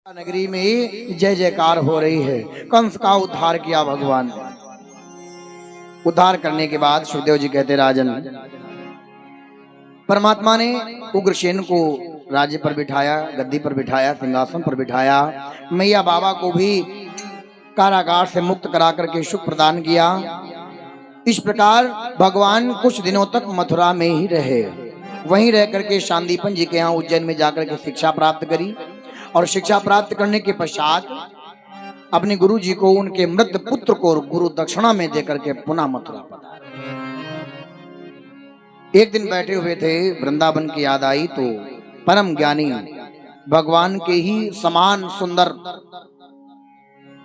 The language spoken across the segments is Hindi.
नगरी में जय जयकार हो रही है। कंस का उद्धार किया भगवान ने। उद्धार करने के बाद सुखदेव जी कहते राजन, परमात्मा ने उग्रसेन को राज्य पर बिठाया, गद्दी पर बिठाया, सिंहासन पर बिठाया। मैया बाबा को भी कारागार से मुक्त करा करके सुख प्रदान किया। इस प्रकार भगवान कुछ दिनों तक मथुरा में ही रहे। वहीं रह करके शांतिपन जी के यहाँ उज्जैन में जाकर के शिक्षा प्राप्त करी और शिक्षा प्राप्त करने के पश्चात अपने गुरु जी को उनके मृत पुत्र को गुरु दक्षिणा में देकर के पुनः मथुरा पधारे। एक दिन बैठे हुए थे, वृंदावन की याद आई तो परम ज्ञानी भगवान के ही समान सुंदर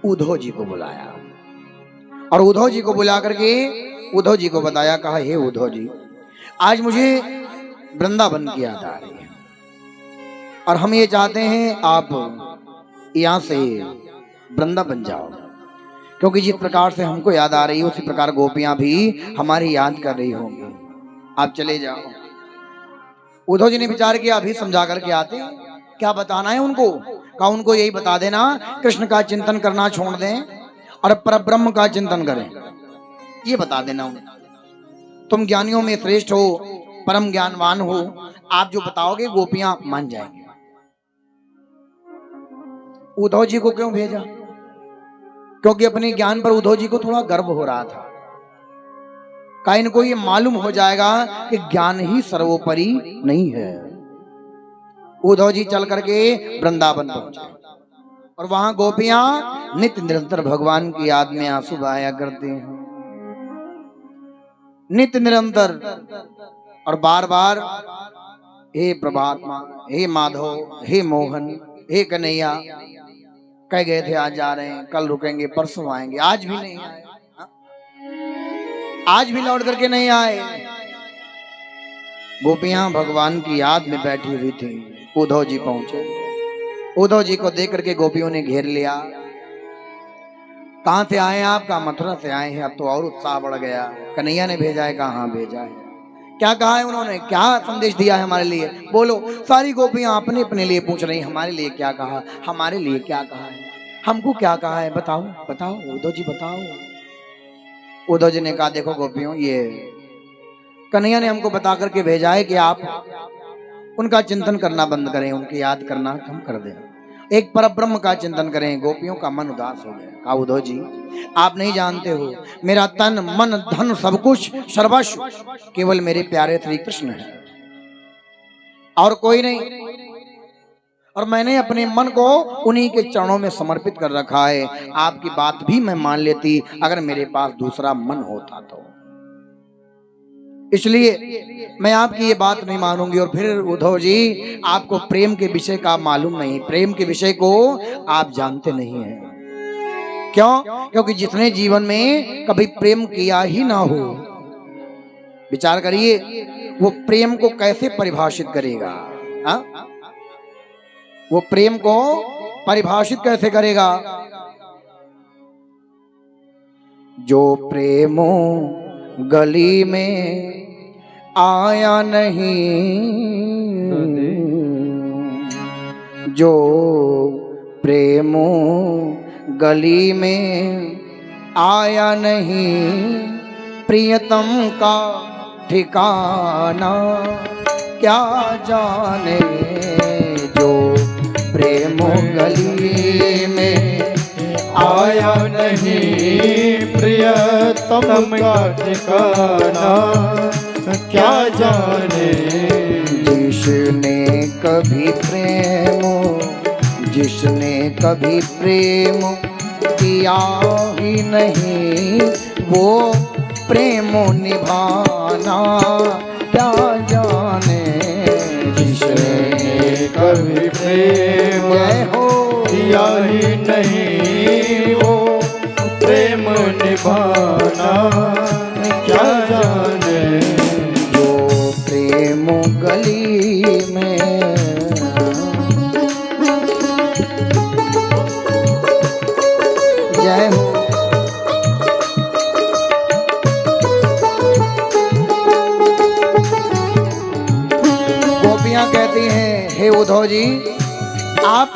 उद्धव जी को बुलाया और उद्धव जी को बुला करके उद्धव जी को बताया, कहा हे उद्धव जी, आज मुझे वृंदावन की याद आ रही है और हम ये चाहते हैं आप यहाँ से वृंदावन जाओ, क्योंकि जिस प्रकार से हमको याद आ रही है उसी प्रकार गोपियां भी हमारी याद कर रही होंगी, आप चले जाओ। उद्धव जी ने विचार किया, अभी समझा करके आते, क्या बताना है उनको? कहा उनको यही बता देना, कृष्ण का चिंतन करना छोड़ दें और परब्रह्म का चिंतन करें, ये बता देना उन्हें। तुम ज्ञानियों में श्रेष्ठ हो, परम ज्ञानवान हो, आप जो बताओगे गोपियां मान जाएंगे। उद्धव जी को क्यों भेजा? क्योंकि अपने ज्ञान पर उद्धव जी को थोड़ा गर्व हो रहा था। का इनको ये मालूम हो जाएगा कि ज्ञान ही सर्वोपरि नहीं है। उद्धव जी चल करके वृंदावन पहुंचे और वहां गोपियां नित्य निरंतर भगवान की याद में आंसू बहाया करते हैं, नित्य निरंतर, और बार बार हे प्रभात्मा, हे माधव, हे मोहन, हे कन्हैया कह गए थे आज जा रहे हैं, कल रुकेंगे, परसों आएंगे, आज भी नहीं आए, आज भी लौट करके नहीं आए। गोपियां भगवान की याद में बैठी हुई थी। उद्धव जी पहुंचे, उद्धव जी को देख करके गोपियों ने घेर लिया। कहां से आए आप? कहा मथुरा से आए हैं। अब तो और उत्साह बढ़ गया। कन्हैया ने भेजा है? कहा हाँ भेजा है। क्या कहा है उन्होंने? क्या संदेश दिया है हमारे लिए? बोलो। सारी गोपियां अपने अपने लिए पूछ रही, हमारे लिए क्या कहा, हमारे लिए क्या कहा है, हमको क्या कहा है, बताओ बताओ उद्धव जी बताओ। उद्धव जी ने कहा, देखो गोपियों, ये कन्हैया ने हमको बता करके भेजा है कि आप उनका चिंतन करना बंद करें, उनकी याद करना कम कर दें, एक परब्रह्म का चिंतन करें। गोपियों का मन उदास हो गया। कहा उद्धव जी, आप नहीं जानते हो, मेरा तन मन धन सब कुछ सर्वस्व केवल मेरे प्यारे श्री कृष्ण है और कोई नहीं, और मैंने अपने मन को उन्हीं के चरणों में समर्पित कर रखा है। आपकी बात भी मैं मान लेती अगर मेरे पास दूसरा मन होता तो, इसलिए मैं आपकी ये बात नहीं मानूंगी। और फिर उद्धव जी, आपको प्रेम के विषय का मालूम नहीं, प्रेम के विषय को आप जानते नहीं हैं। क्यों? क्योंकि जिसने जीवन में कभी प्रेम किया ही ना हो, विचार करिए, वो प्रेम को कैसे परिभाषित करेगा? हा? वो प्रेम को परिभाषित कैसे करेगा? जो प्रेमो गली में आया नहीं, जो प्रेमो गली में आया नहीं, प्रियतम का ठिकाना क्या जाने। जो प्रेमो गली में आया नहीं, प्रियतम का ठिकाना क्या जाने। जिसने कभी प्रेम किया ही नहीं, वो प्रेम निभाना क्या जाने। जिसने कभी प्रेम किया ही नहीं, वो प्रेम निभाना क्या जाने। जो प्रेम गली में जय हो। गोपियां कहती हैं, हे उद्धव जी, आप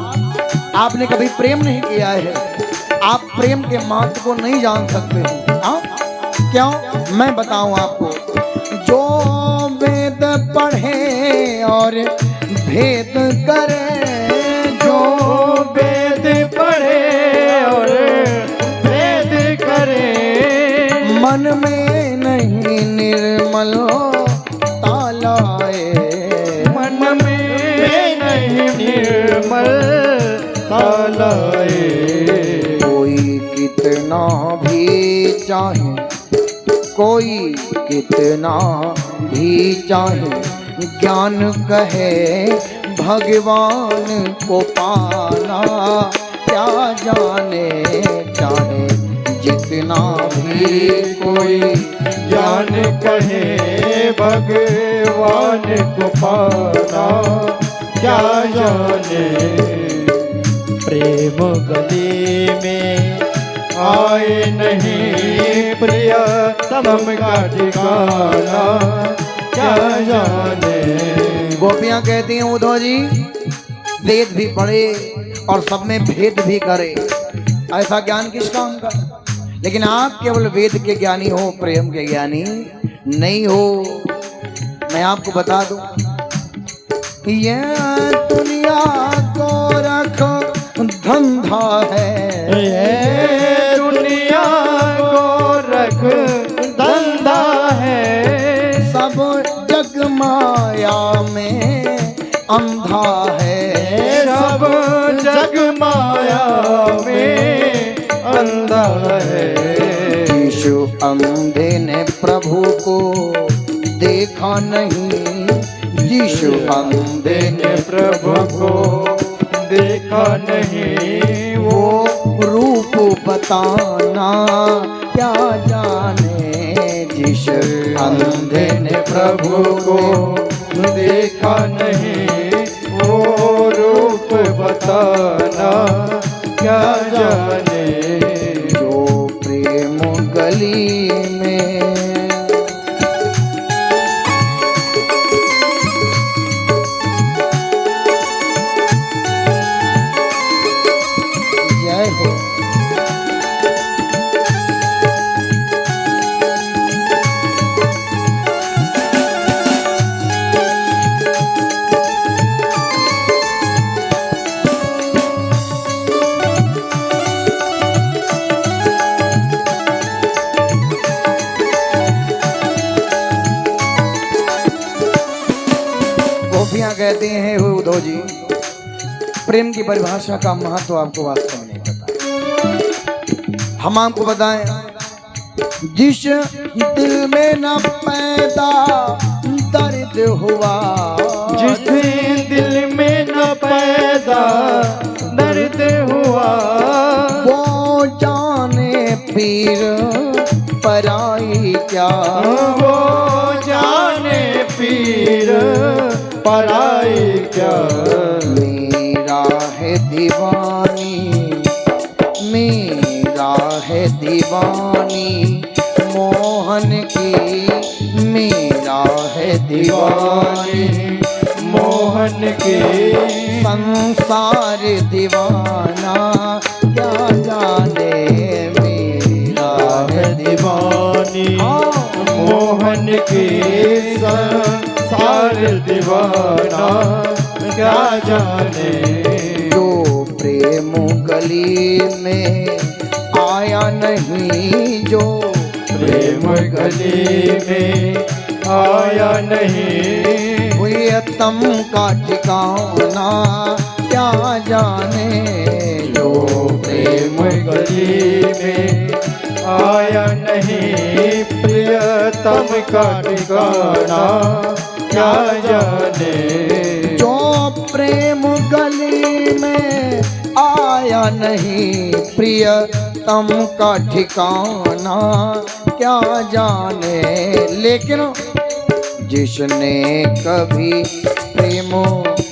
आपने कभी प्रेम नहीं किया है, आप प्रेम के महत्व को नहीं जान सकते हो। हाँ क्यों? मैं बताऊं आपको। जो वेद पढ़े और भेद करे, जो वेद पढ़े और भेद करे, मन में नहीं निर्मल तालाए, मन में नहीं निर्मल तालाए। कोई कितना भी चाहे, कोई कितना भी चाहे, ज्ञान कहे भगवान को पाना, क्या जाने चाहे जितना भी कोई ज्ञान कहे भगवान को पाना, क्या जाने। प्रेम गली में आए नहीं प्रियतम का ठिकाना, क्या जाने। गोपियां कहती हैं उद्धव जी वेद भी पढ़े और सब में भेद भी करे, ऐसा ज्ञान किस काम का? लेकिन आप केवल वेद के ज्ञानी हो, प्रेम के ज्ञानी नहीं हो। मैं आपको बता दूं, ये दुनिया को रखो धंधा है, ये दुनिया को रख धंधा है, सब जग माया में अंधा है, सब जग माया में अंधा है। यीशु अंधे ने प्रभु को देखा नहीं, यीशु अंधे ने प्रभु को देखा नहीं, वो रूप बताना क्या जाने, यीशु अंधे ने प्रभु को देखा नहीं, वो रूप बताना क्या जाने। जो प्रेम गली में जय हो। गोपियां कहते हैं उद्धव जी प्रेम की परिभाषा का महत्व आपको वास्तव में नहीं पता। हम आपको बताएं, जिस दिल में न पैदा दर्द हुआ, जिस दिल में न पैदा दर्द हुआ, वो जाने पीर पराई क्या, वो जाने पीर पराई क्या। मेरा है दीवानी, मेरा है दीवानी मोहन की, मेरा है दीवानी मोहन की। संसार दीवाना क्या जाने, मेरा है दीवानी मोहन की, संसार दीवाना क्या जाने। जो प्रेम गली में आया नहीं, जो प्रेम गली में आया नहीं, प्रियतम का ठिकाना क्या जाने। जो प्रेम गली में आया नहीं, प्रियतम का ठिकाना क्या जाने। जो प्रेम गली में आया नहीं, प्रियतम का ठिकाना क्या जाने। लेकिन जिसने कभी प्रेम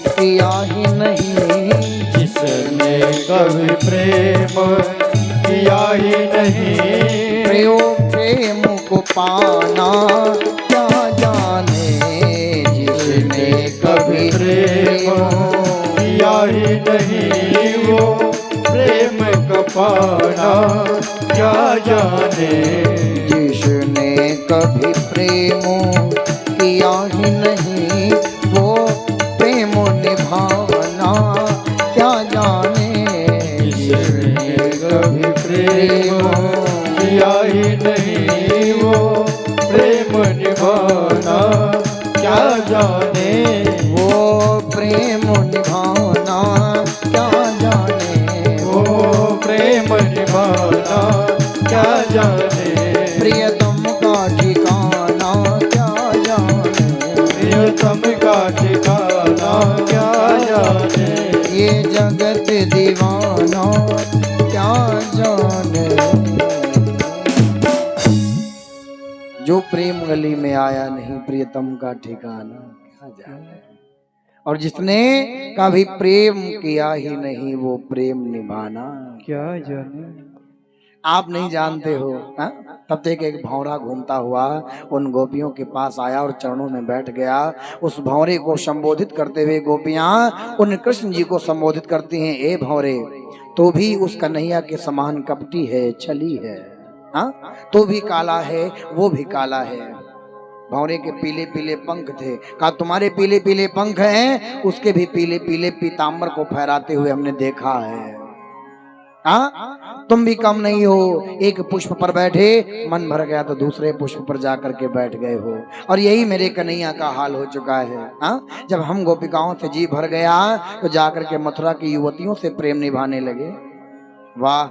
किया ही नहीं, जिसने कभी प्रेम किया ही नहीं, प्रेम को पाना क्या जाने। जिसने कभी प्रेम किया ही नहीं, वो प्रेम का पाना क्या जाने। जिसने कभी प्रेम किया ही नहीं वो प्रेम निभाना क्या जाने। जिसने कभी प्रेम किया ही नहीं वो प्रेम निभाना क्या जाने। वो प्रेम निभाना क्या जाने। वो प्रेम निभाना क्या जाने। प्रियतम का ठिकाना क्या जाने। प्रियतम का ठिकाना क्या जाने। ये जगत दीवाना क्या जाने। जो प्रेम गली में आया नहीं प्रियतम का ठिकाना क्या जाने। और जिसने कभी प्रेम किया ही नहीं वो प्रेम निभाना क्या जाने। आप नहीं जानते हो। हा? तब तक एक भौरा घूमता हुआ उन गोपियों के पास आया और चरणों में बैठ गया। उस भौरे को संबोधित करते हुए गोपियां उन कृष्ण जी को संबोधित करती हैं, ए भौरे तो भी उस कन्हैया के समान कपटी है, छली है। हाँ तो भी काला है, वो भी काला है। भौरे के पीले पीले पंख थे, कहा तुम्हारे पीले पीले पंख हैं, उसके भी पीले पीले पीताम्बर को फहराते हुए हमने देखा है। हाँ तुम भी कम नहीं हो, एक पुष्प पर बैठे मन भर गया तो दूसरे पुष्प पर जाकर के बैठ गए हो। और यही मेरे कन्हैया का हाल हो चुका है। हाँ जब हम गोपिकाओं से जी भर गया तो जाकर के मथुरा की युवतियों से प्रेम निभाने लगे। वाह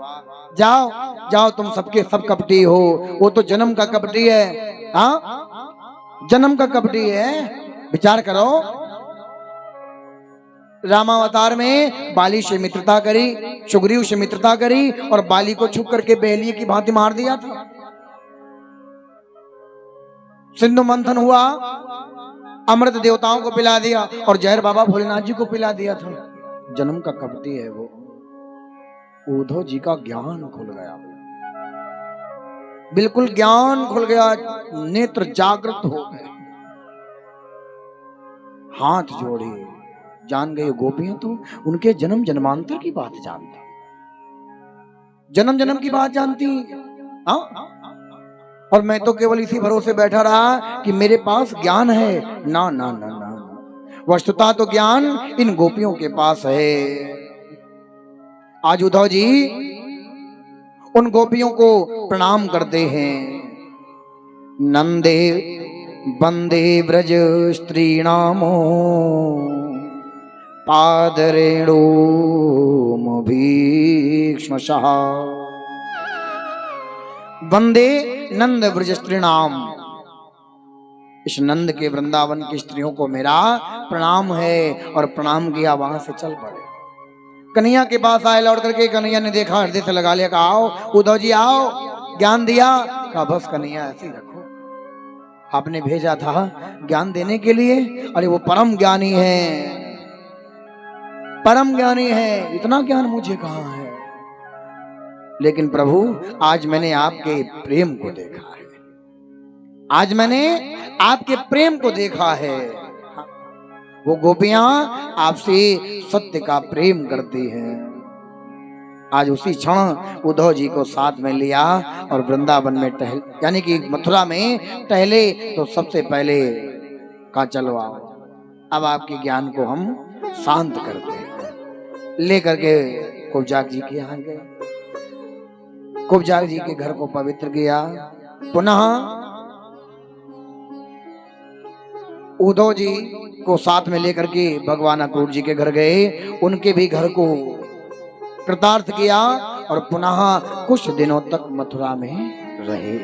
जाओ जाओ तुम सबके सब कपटी हो, वो तो जन्म का कपटी है। हाँ जन्म का कपटी है। विचार करो, रामावतार में बाली से मित्रता करी, सुग्रीव से मित्रता करी और बाली को छुप करके बेलिए की भांति मार दिया था। सिंधु मंथन हुआ, अमृत देवताओं को पिला दिया और जहर बाबा भोलेनाथ जी को पिला दिया था। जन्म का कपटी है वो। उद्धव जी का ज्ञान खुल गया, बिल्कुल ज्ञान खुल गया, नेत्र जागृत हो गए, हाथ जोड़े, जान गए गोपियां तो उनके जन्म जन्मांतर की बात जानती, जन्म जन्म की बात जानती। हाँ और मैं तो केवल इसी भरोसे बैठा रहा कि मेरे पास ज्ञान है। ना ना ना ना, वस्तुतः तो ज्ञान इन गोपियों के पास है। आज उद्धव जी उन गोपियों को प्रणाम करते हैं। नंदे वंदे ब्रज स्त्रीणामो पादरेणु भीक्ष्मशः। वंदे नंद ब्रज स्त्रीणाम, इस नंद के वृंदावन की स्त्रियों को मेरा प्रणाम है। और प्रणाम किया, वहां से चल पड़े। कन्हैया के पास आए, लौट करके कन्हैया ने देखा, हृदय से लगा लिया, कहा आओ उद्धव जी आओ, ज्ञान दिया। कहा बस कन्हैया ऐसे ही रखो, आपने भेजा था ज्ञान देने के लिए। अरे वो परम ज्ञानी है, परम ज्ञानी है, इतना ज्ञान मुझे कहाँ है। लेकिन प्रभु आज मैंने आपके प्रेम को देखा है, आज मैंने आपके प्रेम को देखा है। वो गोपियां आपसे सत्य का प्रेम करती हैं। आज उसी क्षण उद्धव जी को साथ में लिया और वृंदावन में टहल, यानी कि मथुरा में टहले तो सबसे पहले का चलो आओ, अब आपके ज्ञान को हम शांत करते हैं। लेकर के कुब्जाक जी के यहाँ गए, कुब्जाक जी के घर को पवित्र किया। पुनः उद्धव जी को साथ में लेकर के भगवान अक्रूर जी के घर गए, उनके भी घर को कृतार्थ किया और पुनः कुछ दिनों तक मथुरा में रहे।